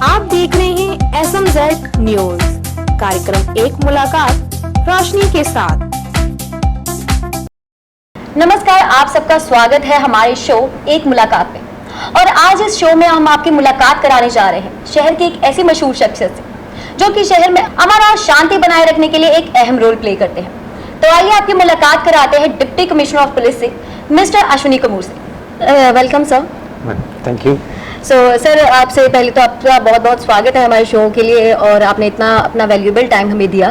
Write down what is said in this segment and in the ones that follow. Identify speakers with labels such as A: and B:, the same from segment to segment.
A: आप देख रहे हैं SMZ न्यूज। कार्यक्रम एक मुलाकात रोशनी के साथ।
B: नमस्कार, आप सबका स्वागत है हमारे शो एक मुलाकात में। और आज इस शो में हम आपकी मुलाकात कराने जा रहे हैं शहर की एक ऐसी मशहूर शख्सियत से जो कि शहर में अमन और शांति बनाए रखने के लिए एक अहम रोल प्ले करते हैं। तो आइए आपकी मुलाकात कराते हैं डिप्टी कमिश्नर ऑफ पुलिस से मिस्टर अश्विनी कपूर से। Welcome sir.
C: Thank you.
B: Sir, आपसे पहले तो आपका बहुत बहुत स्वागत है हमारे शो के लिए और आपने इतना अपना वैल्यूएबल टाइम हमें दिया।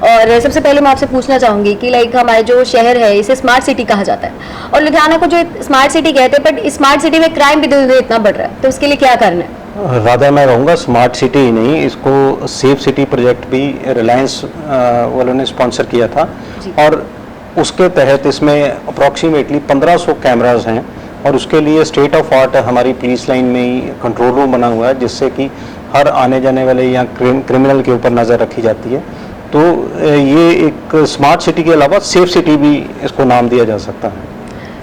B: और सबसे पहले मैं आपसे पूछना चाहूँगी कि हमारे जो शहर है इसे स्मार्ट सिटी कहा जाता है और लुधियाना को जो स्मार्ट सिटी कहते हैं, बट स्मार्ट सिटी में क्राइम भी दिन दिन इतना बढ़ रहा है, तो उसके लिए क्या कारण है?
C: राधा, मैं कहूँगा स्मार्ट सिटी ही नहीं, इसको सेफ सिटी प्रोजेक्ट भी रिलायंस वालों ने स्पॉन्सर किया था और उसके तहत इसमें अप्रॉक्सीमेटली 1500 कैमराज हैं और उसके लिए स्टेट ऑफ आर्ट हमारी पुलिस लाइन में ही कंट्रोल रूम बना हुआ है, जिससे कि हर आने जाने वाले या क्रिमिनल के ऊपर नज़र रखी जाती है। तो ये एक स्मार्ट सिटी के अलावा सेफ सिटी भी इसको नाम दिया जा सकता है।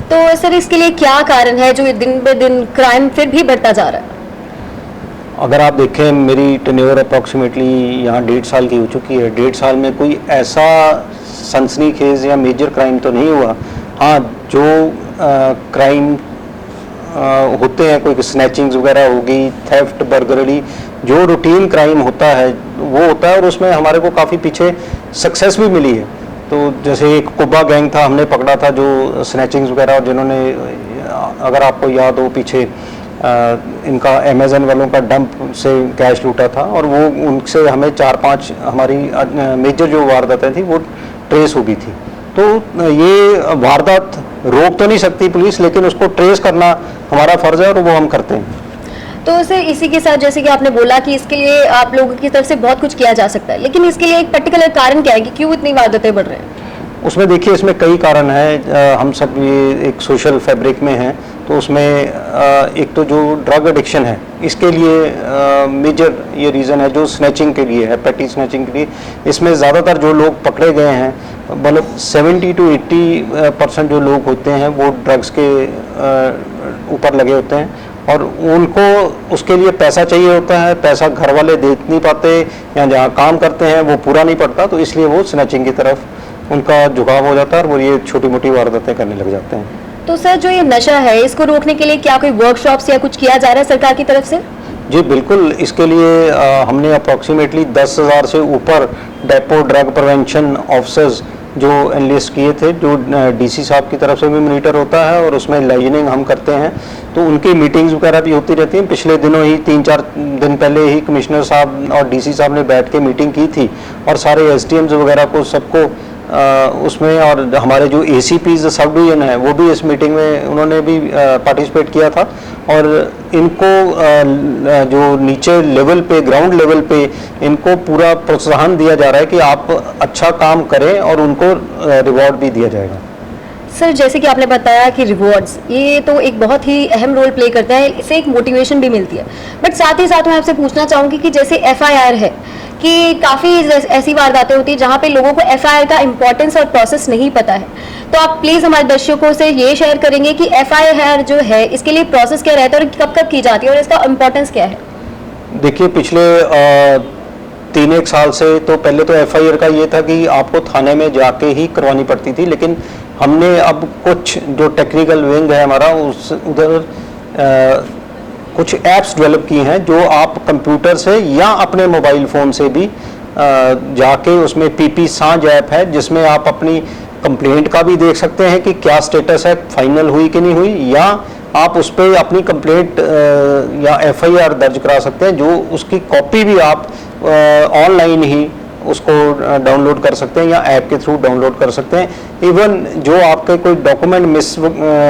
B: तो सर, इसके लिए क्या कारण है जो दिन ब दिन क्राइम फिर भी बढ़ता जा रहा है?
C: अगर आप देखें, मेरी टेन्योर अप्रॉक्सीमेटली यहाँ 1.5 साल की हो चुकी है। 1.5 साल में कोई ऐसा सनसनीखेज या मेजर क्राइम तो नहीं हुआ। हाँ, जो क्राइम होते हैं, कोई स्नैचिंग्स वगैरह होगी, थेफ्ट, बर्गलरी, जो रूटीन क्राइम होता है वो होता है और उसमें हमारे को काफ़ी पीछे सक्सेस भी मिली है। तो जैसे एक कुब्बा गैंग था, हमने पकड़ा था जो स्नैचिंग्स वगैरह, और जिन्होंने, अगर आपको याद हो, पीछे इनका अमेज़न वालों का डंप से कैश लूटा था और वो उनसे हमें 4-5 हमारी मेजर जो वारदातें थी वो ट्रेस हो गई थी। तो ये वारदात रोक तो नहीं सकती पुलिस, लेकिन उसको ट्रेस करना हमारा फ़र्ज़ है और वो हम करते हैं।
B: तो सर, इसी के साथ जैसे कि आपने बोला कि इसके लिए आप लोगों की तरफ से बहुत कुछ किया जा सकता है, लेकिन इसके लिए एक पर्टिकुलर कारण क्या है कि क्यों इतनी वारदातें बढ़ रही हैं?
C: उसमें देखिए, इसमें कई कारण हैं। हम सब ये एक सोशल फैब्रिक में हैं, तो उसमें एक तो जो ड्रग एडिक्शन है, इसके लिए मेजर ये रीज़न है। जो स्नैचिंग के लिए है, पेटी स्नैचिंग के लिए, इसमें ज़्यादातर जो लोग पकड़े गए हैं, मतलब 70 to 80% जो लोग होते हैं वो ड्रग्स के ऊपर लगे होते हैं और उनको उसके लिए पैसा चाहिए होता है। पैसा घर वाले दे नहीं पाते या जहाँ काम करते हैं वो पूरा नहीं पड़ता, तो इसलिए वो स्नैचिंग की तरफ उनका झुकाव हो जाता है और वो ये छोटी मोटी वारदातें करने लग जाते हैं।
B: तो सर, जो ये नशा है इसको रोकने के लिए क्या कोई वर्कशॉप्स या कुछ किया जा रहा है सरकार की तरफ से?
C: जी बिल्कुल। इसके लिए हमने अप्रॉक्सीमेटली 10,000 से ऊपर डेपो ड्रग प्रिवेंशन ऑफिसर्स जो एनलिस्ट किए थे, जो डीसी साहब की तरफ से भी मॉनिटर होता है और उसमें लाइजनिंग हम करते हैं। तो उनकी मीटिंग्स वगैरह भी होती रहती हैं। पिछले दिनों ही 3-4 दिन पहले ही कमिश्नर साहब और डीसी साहब ने बैठ के मीटिंग की थी और सारे एसडीएम्स वगैरह को सबको उसमें, और हमारे जो एसीपीज सब डिवीजन है वो भी इस मीटिंग में उन्होंने भी पार्टिसिपेट किया था। और इनको जो नीचे लेवल पे, ग्राउंड लेवल पे, इनको पूरा प्रोत्साहन दिया जा रहा है कि आप अच्छा काम करें और उनको रिवॉर्ड भी दिया जाएगा।
B: सर, जैसे कि आपने बताया कि रिवॉर्ड्स ये तो एक बहुत ही अहम रोल प्ले करता है, इससे एक मोटिवेशन भी मिलती है, बट साथ ही साथ मैं आपसे पूछना चाहूँगी कि जैसे एफआईआर है कि काफ़ी ऐसी वारदातें होती है जहाँ पे लोगों को एफआईआर का इम्पोर्टेंस और प्रोसेस नहीं पता है। तो आप प्लीज़ हमारे दर्शकों से ये शेयर करेंगे कि एफआईआर जो है इसके लिए प्रोसेस क्या रहता है और कब कब की जाती है और इसका इम्पोर्टेंस क्या है? देखिए,
C: पिछले 3-1 साल से तो पहले तो एफआईआर का ये था कि आपको थाने में जाके ही करवानी पड़ती थी, लेकिन हमने अब कुछ जो टेक्निकल विंग है हमारा, उधर कुछ ऐप्स डेवलप की हैं जो आप कंप्यूटर से या अपने मोबाइल फ़ोन से भी जाके, उसमें पीपी सांझ ऐप है जिसमें आप अपनी कंप्लेंट का भी देख सकते हैं कि क्या स्टेटस है, फाइनल हुई कि नहीं हुई, या आप उस पर अपनी कंप्लेंट या एफआईआर दर्ज करा सकते हैं, जो उसकी कॉपी भी आप ऑनलाइन ही उसको डाउनलोड कर सकते हैं या ऐप के थ्रू डाउनलोड कर सकते हैं। इवन जो आपके कोई डॉक्यूमेंट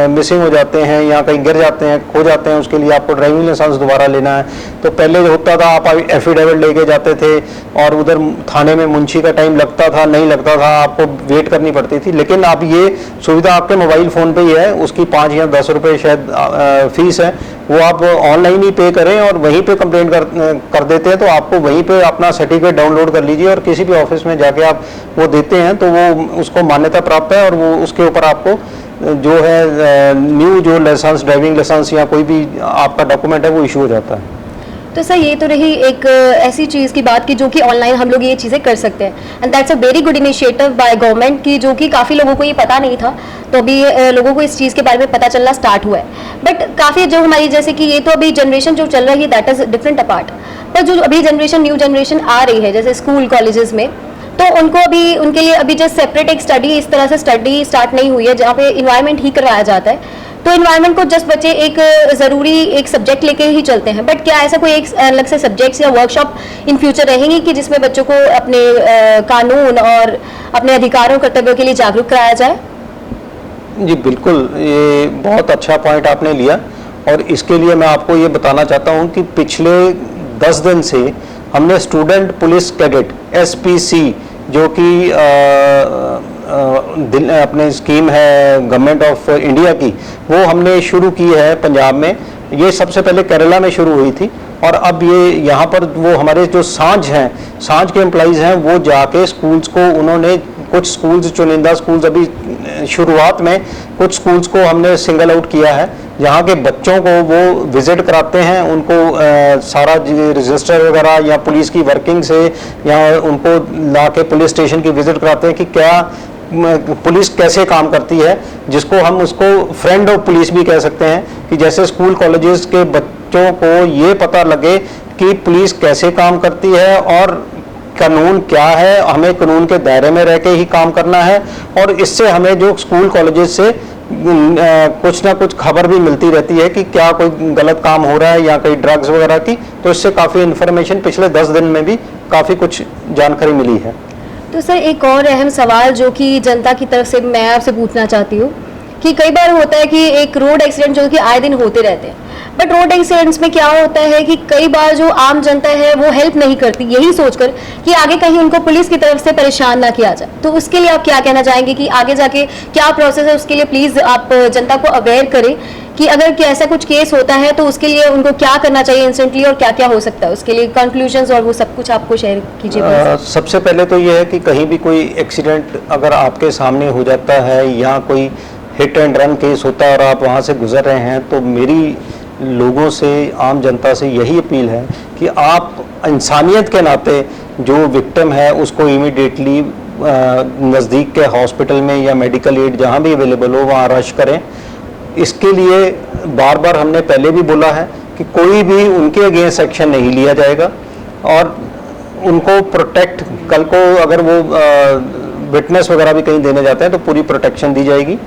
C: मिसिंग हो जाते हैं या कहीं गिर जाते हैं, खो जाते हैं, उसके लिए आपको ड्राइविंग लाइसेंस दोबारा लेना है। तो पहले होता था आप एफिडेविट लेके जाते थे और उधर थाने में मुंशी का टाइम लगता था, नहीं लगता था, आपको वेट करनी पड़ती थी। लेकिन अब ये सुविधा आपके मोबाइल फ़ोन पे ही है, उसकी 5 या 10 रुपये शायद फ़ीस है, वो आप ऑनलाइन ही पे करें और वहीं पे कंप्लेंट कर देते हैं, तो आपको वहीं पे अपना सर्टिफिकेट डाउनलोड कर लीजिए और किसी भी ऑफिस में जाके आप वो देते हैं तो वो उसको मान्यता प्राप्त है और वो उसके ऊपर आपको जो है न्यू जो लाइसेंस, ड्राइविंग लाइसेंस या कोई भी आपका डॉक्यूमेंट है वो इशू हो जाता है।
B: तो सर ये तो रही एक ऐसी चीज़ की बात की जो कि ऑनलाइन हम लोग ये चीज़ें कर सकते हैं, and that's a very good initiative by government की, जो कि काफ़ी लोगों को ये पता नहीं था, तो अभी लोगों को इस चीज़ के बारे में पता चलना स्टार्ट हुआ है। बट काफ़ी जो हमारी जैसे कि ये तो अभी जनरेशन जो चल रही है दैट इज़ डिफरेंट अपार्ट, पर जो अभी जनरेशन न्यू जनरेशन आ रही है जैसे स्कूल कॉलेजेस में, तो उनको अभी उनके लिए अभी जस्ट सेपरेट एक स्टडी इस तरह से स्टडी स्टार्ट नहीं हुई है जहाँ पे इन्वायरमेंट ही करवाया जाता है। तो इन्वायरमेंट को जस्ट बच्चे एक ज़रूरी एक सब्जेक्ट लेके ही चलते हैं, बट क्या ऐसा कोई एक अलग से सब्जेक्ट्स या वर्कशॉप इन फ्यूचर रहेंगी कि जिसमें बच्चों को अपने कानून और अपने अधिकारों कर्तव्यों के लिए जागरूक कराया जाए?
C: जी बिल्कुल, ये बहुत अच्छा पॉइंट आपने लिया, और इसके लिए मैं आपको ये बताना चाहता हूँ कि पिछले 10 दिन से हमने स्टूडेंट पुलिस कैडेट SPC जो कि अपने स्कीम है गवर्नमेंट ऑफ इंडिया की, वो हमने शुरू की है पंजाब में। ये सबसे पहले केरला में शुरू हुई थी, और अब ये यहाँ पर वो हमारे जो सांझ के एम्प्लॉइज़ हैं वो जाके स्कूल्स को, उन्होंने कुछ स्कूल्स, चुनिंदा स्कूल्स, अभी शुरुआत में कुछ स्कूल्स को हमने सिंगल आउट किया है, जहाँ के बच्चों को वो विज़िट कराते हैं, उनको सारा रजिस्टर वगैरह या पुलिस की वर्किंग से, या उनको ला के पुलिस स्टेशन की विज़िट कराते हैं कि क्या पुलिस कैसे काम करती है, जिसको हम उसको फ्रेंड ऑफ पुलिस भी कह सकते हैं, कि जैसे स्कूल कॉलेजेस के बच्चों को ये पता लगे कि पुलिस कैसे काम करती है और कानून क्या है, हमें कानून के दायरे में रह के ही काम करना है, और इससे हमें जो स्कूल कॉलेजेस से कुछ ना कुछ खबर भी मिलती रहती है कि क्या कोई गलत काम हो रहा है या कोई ड्रग्स वगैरह की, तो इससे काफ़ी इन्फॉर्मेशन पिछले 10 दिन में भी काफ़ी कुछ जानकारी मिली है।
B: तो सर एक और अहम सवाल जो कि जनता की तरफ से मैं आपसे पूछना चाहती हूँ कि कई बार होता है कि एक रोड एक्सीडेंट जो कि आए दिन होते रहते हैं, बट रोड एक्सीडेंट्स में क्या होता है कि कई बार जो आम जनता है वो हेल्प नहीं करती, यही सोचकर कि आगे कहीं उनको पुलिस की तरफ से परेशान ना किया जाए। तो उसके लिए आप क्या कहना चाहेंगे कि आगे जाके क्या प्रोसेस है, उसके लिए प्लीज़ आप जनता को अवेयर करें कि अगर कि ऐसा कुछ केस होता है तो उसके लिए उनको क्या करना चाहिए इंस्टेंटली और क्या क्या हो सकता है, उसके लिए कंक्लूजन्स और वो सब कुछ आपको शेयर कीजिए।
C: सबसे पहले तो ये है कि कहीं भी कोई एक्सीडेंट अगर आपके सामने हो जाता है या कोई हिट एंड रन केस होता है और आप वहाँ से गुजर रहे हैं, तो मेरी लोगों से, आम जनता से यही अपील है कि आप इंसानियत के नाते जो विक्टिम है उसको इमीडिएटली नज़दीक के हॉस्पिटल में या मेडिकल एड जहाँ भी अवेलेबल हो वहाँ रश करें। इसके लिए बार बार हमने पहले भी बोला है कि कोई भी उनके अगेंस्ट एक्शन नहीं लिया जाएगा, और उनको प्रोटेक्ट, कल को अगर वो विटनेस वगैरह भी कहीं देने जाते हैं तो पूरी प्रोटेक्शन दी जाएगी।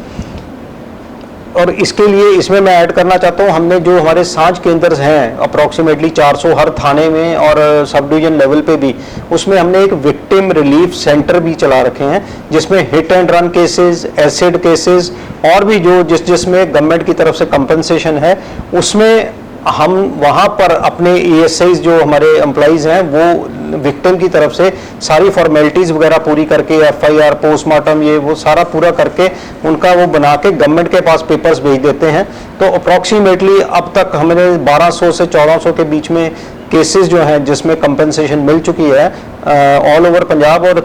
C: और इसके लिए इसमें मैं ऐड करना चाहता हूँ, हमने जो हमारे सांझ केंद्र हैं अप्रॉक्सीमेटली 400 हर थाने में और सब डिवीजन लेवल पे भी, उसमें हमने एक विक्टिम रिलीफ सेंटर भी चला रखे हैं, जिसमें hit and run cases, acid cases और भी जो जिसमें गवर्नमेंट की तरफ से कंपनसेशन है, उसमें हम वहाँ पर अपने ESIs जो हमारे एम्प्लॉइज़ हैं वो विक्टिम की तरफ से सारी फॉर्मेलिटीज़ वगैरह पूरी करके, FIR, पोस्टमार्टम, ये वो सारा पूरा करके उनका वो बना के गवर्नमेंट के पास पेपर्स भेज देते हैं। तो अप्रॉक्सीमेटली अब तक हमें 1200 से 1400 के बीच में केसेस जो हैं जिसमें कंपनसेशन मिल चुकी है ऑल ओवर पंजाब, और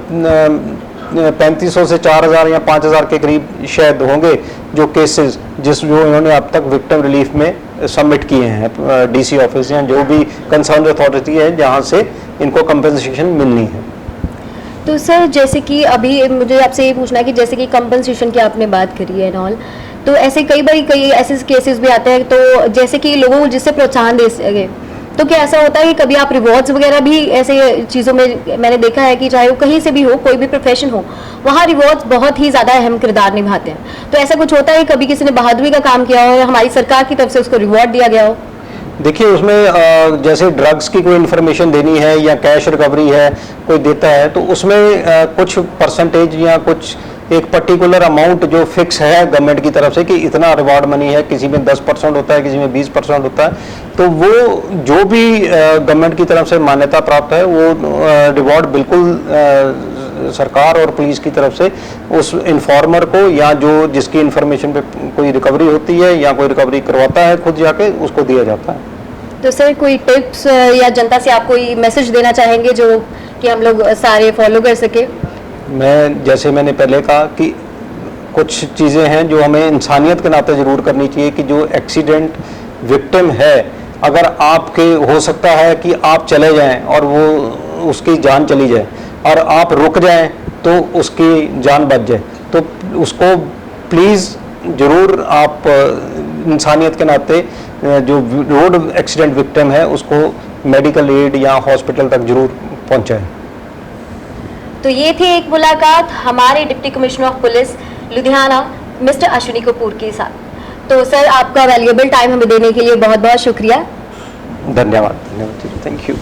C: 3500 से 4000 या 5000 के करीब शायद होंगे जो केसेस जो इन्होंने अब तक विक्टिम रिलीफ में सबमिट किए हैं DC ऑफिस या जो भी कंसर्न अथॉरिटी है जहां से इनको कंपनसेशन मिलनी है।
B: तो सर जैसे कि अभी मुझे आपसे ये पूछना है कि जैसे कि कंपनसेशन की आपने बात करी है एंड ऑल, तो ऐसे कई ऐसे केसेस भी आते हैं, तो जैसे कि लोगों को जिससे प्रोत्साहन दे सके, तो क्या ऐसा होता है कि कभी आप रिवॉर्ड्स वगैरह भी ऐसे चीज़ों में मैंने देखा है कि चाहे वो कहीं से भी हो, कोई भी प्रोफेशन हो, वहाँ रिवॉर्ड्स बहुत ही ज़्यादा अहम किरदार निभाते हैं। तो ऐसा कुछ होता है कभी किसी ने बहादुरी का काम किया हो और हमारी सरकार की तरफ से उसको रिवॉर्ड दिया गया हो?
C: देखिए उसमें जैसे ड्रग्स की कोई इन्फॉर्मेशन देनी है या कैश रिकवरी है कोई देता है, तो उसमें कुछ परसेंटेज या कुछ एक पर्टिकुलर अमाउंट जो फिक्स है गवर्नमेंट की तरफ से कि इतना रिवार्ड मनी है, किसी में 10% होता है, किसी में 20% होता है। तो वो जो भी गवर्नमेंट की तरफ से मान्यता प्राप्त है वो रिवार्ड बिल्कुल सरकार और पुलिस की तरफ से उस इन्फॉर्मर को या जो जिसकी इन्फॉर्मेशन पे कोई रिकवरी होती है या कोई रिकवरी करवाता है खुद जाके, उसको दिया जाता है।
B: तो सर कोई टिप्स या जनता से आप कोई मैसेज देना चाहेंगे जो कि हम लोग सारे फॉलो कर सके?
C: जैसे मैंने पहले कहा कि कुछ चीज़ें हैं जो हमें इंसानियत के नाते ज़रूर करनी चाहिए कि जो एक्सीडेंट विक्टिम है अगर आपके हो सकता है कि आप चले जाएं और वो उसकी जान चली जाए और आप रुक जाएं तो उसकी जान बच जाए, तो उसको प्लीज़ ज़रूर आप इंसानियत के नाते जो रोड एक्सीडेंट विक्टिम है उसको मेडिकल एड या हॉस्पिटल तक ज़रूर पहुंचाएं।
B: तो ये थी एक मुलाकात हमारे deputy commissioner of police Ludhiana mister Ashwini Kapoor के साथ। तो सर, आपका वैल्यूएबल टाइम हमें देने के लिए बहुत बहुत शुक्रिया।
C: धन्यवाद, थैंक यू।